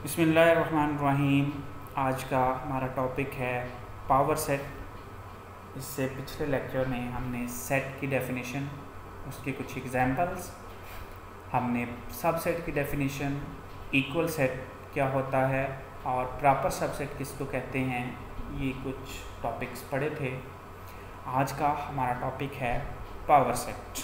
बिस्मिल्लाहिर्रहमानिर्रहीम। आज का हमारा टॉपिक है पावर सेट। इससे पिछले लेक्चर में हमने सेट की डेफिनेशन, उसके कुछ एग्जांपल्स, हमने सबसेट की डेफिनेशन, इक्वल सेट क्या होता है और प्रॉपर सबसेट किसको कहते हैं, ये कुछ टॉपिक्स पढ़े थे। आज का हमारा टॉपिक है power set.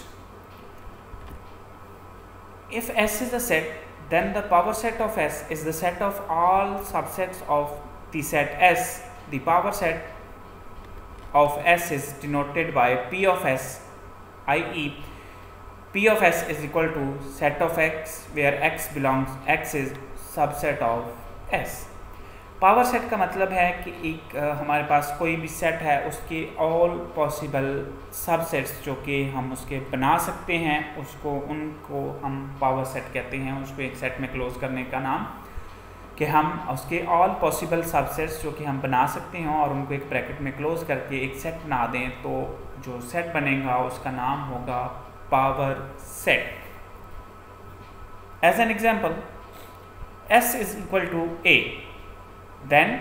If S is a set, then the power set of S is the set of all subsets of the set S. The power set of S is denoted by P of S, i.e. P of S is equal to set of X where X is subset of S. Power set का मतलब है कि एक हमारे पास कोई भी set है, उसके ऑल पॉसिबल सबसेट्स जो कि हम उसके बना सकते हैं, उनको हम पावर सेट कहते हैं। उसको एक सेट में क्लोज करने का नाम कि हम उसके ऑल पॉसिबल सबसेट्स जो कि हम बना सकते हैं और उनको एक ब्रैकेट में क्लोज करके एक सेट बना दें, तो जो सेट बनेगा उसका नाम होगा power set. As an example, S is equal to A, then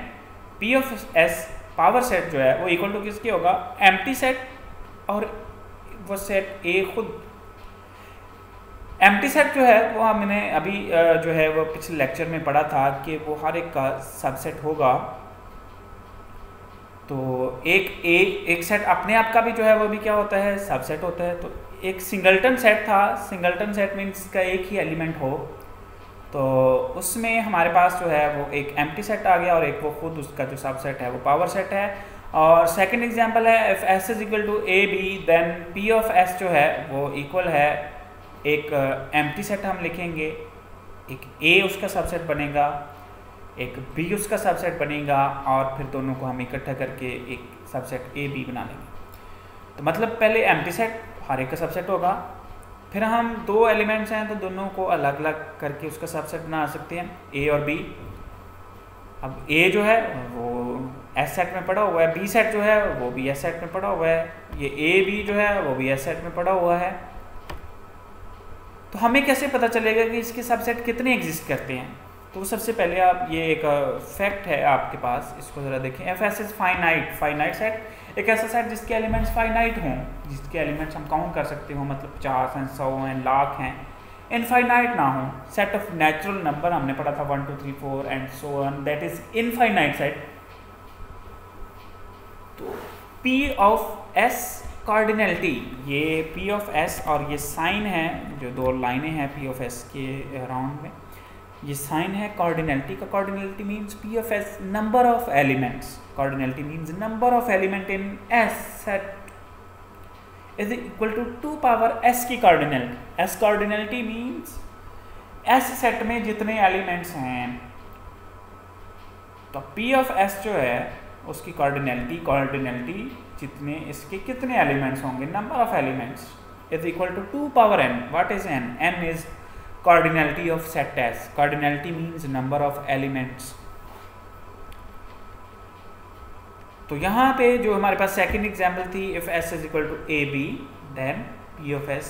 P of S power set जो है वो इक्वल टू किसके होगा, एम्प्टी सेट। और वो सेट A खुद एम्प्टी सेट जो है वो हमने अभी जो है वो पिछले लेक्चर में पढ़ा था कि वो हर एक का सबसेट होगा। तो एक सेट अपने आप का भी जो है वो भी क्या होता है, सबसेट होता है। तो एक सिंगलटन सेट था, सिंगलटन सेट मीन्स का एक ही एलिमेंट हो, तो उसमें हमारे पास जो है वो एक एम्प्टी सेट आ गया और एक वो खुद उसका जो सबसेट है वो पावर सेट है। और सेकंड एग्जांपल है, if S is equal to A B, then P of S जो है वो इक्वल है एक एम्प्टी सेट हम लिखेंगे, एक A उसका सबसेट बनेगा, एक B उसका सबसेट बनेगा और फिर दोनों को हम इकट्ठा करके एक सबसेट A B बना लेंगे। तो मतलब पहले एम्प्टी सेट हर एक का सबसेट होगा, फिर हम दो एलिमेंट्स हैं तो दोनों को अलग अलग करके उसका सबसेट बना सकते हैं, A और B। अब A जो है वो S सेट में पड़ा हुआ है, B सेट जो है वो भी S सेट में पड़ा हुआ है, ये A B जो है वो भी S सेट में पड़ा हुआ है। तो हमें कैसे पता चलेगा कि इसके सबसेट कितने एग्जिस्ट करते हैं? तो सबसे पहले आप ये एक फैक्ट है आपके पास, इसको ज़रा देखें। F S is finite set, एक ऐसा सेट जिसके एलिमेंट्स फाइनाइट हों, जिसके एलिमेंट्स हम काउंट कर सकते हो, मतलब 50 हैं, 100 हैं, लाख हैं, इनफाइनाइट ना हो। सेट ऑफ नेचुरल नंबर हमने पढ़ा था 1 2 3 4 and so on, that is infinite set. तो P ऑफ S कार्डिनलिटी, ये P ऑफ S और ये साइन है, जो दो लाइनें हैं P ऑफ S के अराउंड में, ये साइन है कार्डिनलिटी का। Cardinality means P of S number of elements, cardinality means number of element in S set is equal to 2 power S की cardinality. S cardinality means S set में जितने elements हैं, तो P of S जो है उसकी cardinality जितने इसके कितने एलिमेंट्स होंगे, number of elements, is equal to 2 power n। What is n? n is cardinality of set S. Cardinality means number of elements. तो यहाँ पे जो हमारे पास सेकंड एग्जाम्पल थी, if S is equal to A B, then P of S,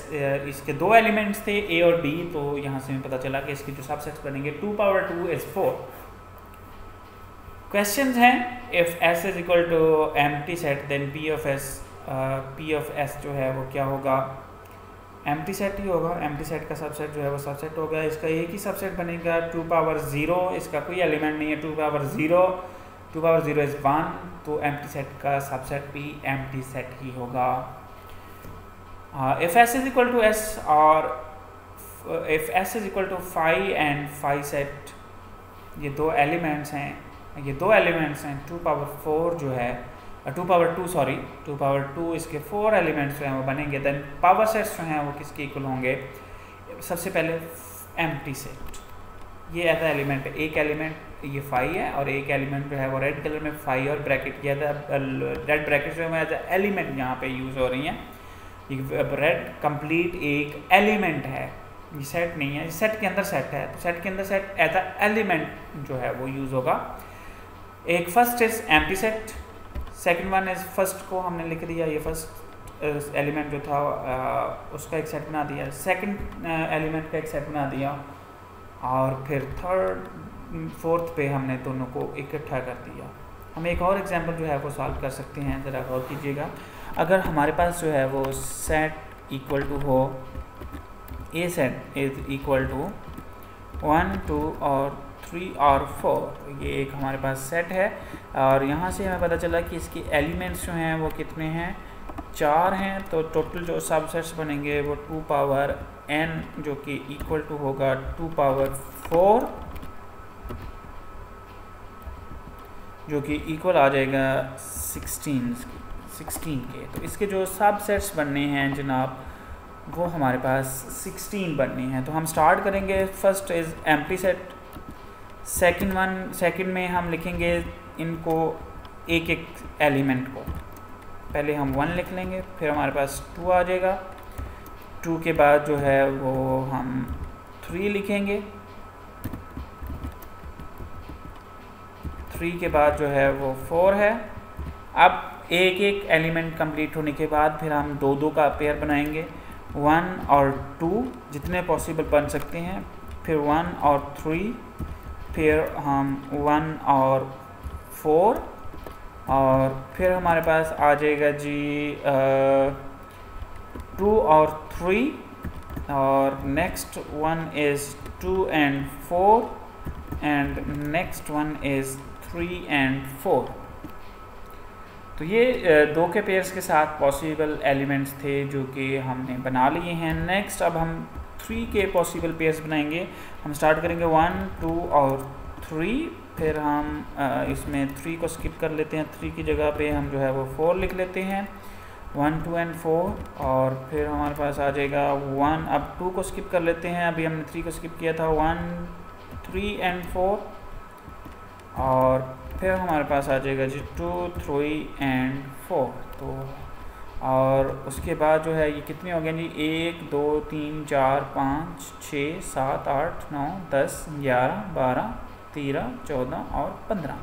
इसके दो elements थे A और B, तो यहाँ से हमें पता चला कि इसके जो सबसेट्स बनेंगे 2 पावर 2 is 4। क्वेश्चंस हैं, if S is equal to empty set, then P of S जो है वो क्या होगा, एम्प्टी सेट ही होगा। एम्प्टी सेट का सबसेट जो है वो सबसेट होगा, इसका एक ही सबसेट बनेगा 2 पावर 0, इसका कोई एलिमेंट नहीं है, 2 पावर 0 इज 1, तो एम्प्टी सेट का सबसेट भी एम्प्टी सेट ही होगा। If S is equal to S और if S is equal to 5 and 5 set, ये दो एलिमेंट्स हैं 2 पावर 4 जो है 2 पावर 2 इसके 4 एलिमेंट्स जो हैं वो बनेंगे। देन पावर सेट्स जो हैं वो किसके इक्वल होंगे? सबसे पहले एम्प्टी सेट, ये ऐसा एलिमेंट है, एक एलिमेंट ये 5 है और एक एलिमेंट जो है वो रेड कलर में 5 और ब्रैकेट किया था, रेड ब्रैकेट जो है एज एलिमेंट यहाँ पे यूज़ हो रही हैं। ये रेड कंप्लीट एक एलिमेंट है, ये सेट नहीं है, सेट के अंदर सेट है, तो सेट के अंदर सेट एज एलिमेंट जो है वो यूज़ होगा। एक first is empty set, second one is first को हमने लिख दिया, ये फर्स्ट एलिमेंट जो था उसका एक सेट बना दिया, सेकंड एलिमेंट का एक सेट बना दिया, और फिर फोर्थ पे हमने दोनों को इकट्ठा कर दिया। हम एक और एग्जांपल जो है वो सॉल्व कर सकते हैं, ज़रा गौर कीजिएगा। अगर हमारे पास जो है वो सेट इक्वल टू हो, ए सेट इज इक्वल टू 1 2 और 3 और 4, ये एक हमारे पास सेट है और यहाँ से हमें पता चला कि इसके एलिमेंट्स जो हैं वो कितने हैं, 4 हैं। तो टोटल जो सबसेट्स बनेंगे वो 2 पावर n जो कि इक्वल टू होगा 2 पावर 4 जो कि इक्वल आ जाएगा 16 के। तो इसके जो सबसेट्स बनने हैं जनाब वो हमारे पास 16 बनने हैं। तो हम स्टार्ट करेंगे, first is empty set. Second में हम लिखेंगे इनको एक एक एलिमेंट को, पहले हम 1 लिख लेंगे, फिर हमारे पास 2 आ जाएगा, 2 के बाद जो है वो हम 3 लिखेंगे, 3 के बाद जो है वो 4 है। अब एक एक एलिमेंट कंप्लीट होने के बाद फिर हम 2 का पेयर बनाएंगे, 1 और 2 जितने पॉसिबल बन सकते हैं, फिर 1 और 3, फिर हम 1 और 4 और फिर हमारे पास आ जाएगा जी 2 और 3 और next one is 2 and 4 and next one is 3 and 4। तो ये 2 के पेयर्स के साथ पॉसिबल एलिमेंट्स थे जो कि हमने बना लिए हैं। नेक्स्ट अब हम 3 के पॉसिबल पेयर्स बनाएंगे। हम स्टार्ट करेंगे 1 2 और 3, फिर हम इसमें 3 को स्किप कर लेते हैं, 3 की जगह पे हम जो है वो 4 लिख लेते हैं, 1 2 and 4 और फिर हमारे पास आ जाएगा 1। अब 2 को स्किप कर लेते हैं, अभी हमने 3 को स्किप किया था, 1 3 and 4 और फिर हमारे पास आ जाएगा जी 2 3 and 4। तो और उसके बाद जो है ये कितने हो गए जी, 1 2 3 4 5 6 7 8 9 10 11 12 13 14 और 15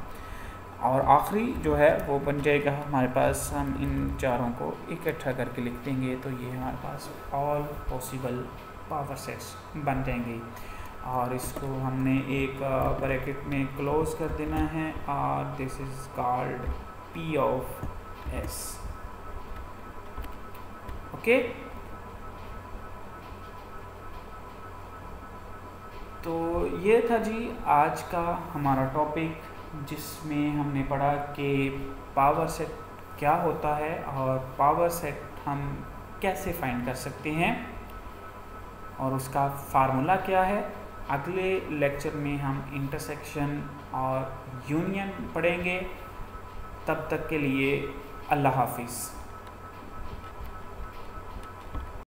और आखिरी जो है वो बन जाएगा हमारे पास। हम इन चारों को इकट्ठा करके लिख देंगे तो ये हमारे पास ऑल पॉसिबल पावर सेट्स बन जाएंगे और इसको हमने एक ब्रैकेट में क्लोज कर देना है और this is called P of S। Okay, तो ये था जी आज का हमारा टॉपिक जिसमें हमने पढ़ा कि पावर सेट क्या होता है और पावर सेट हम कैसे फाइंड कर सकते हैं और उसका फार्मूला क्या है। अगले लेक्चर में हम इंटरसेक्शन और यूनियन पढ़ेंगे। तब तक के लिए अल्लाह हाफिज़।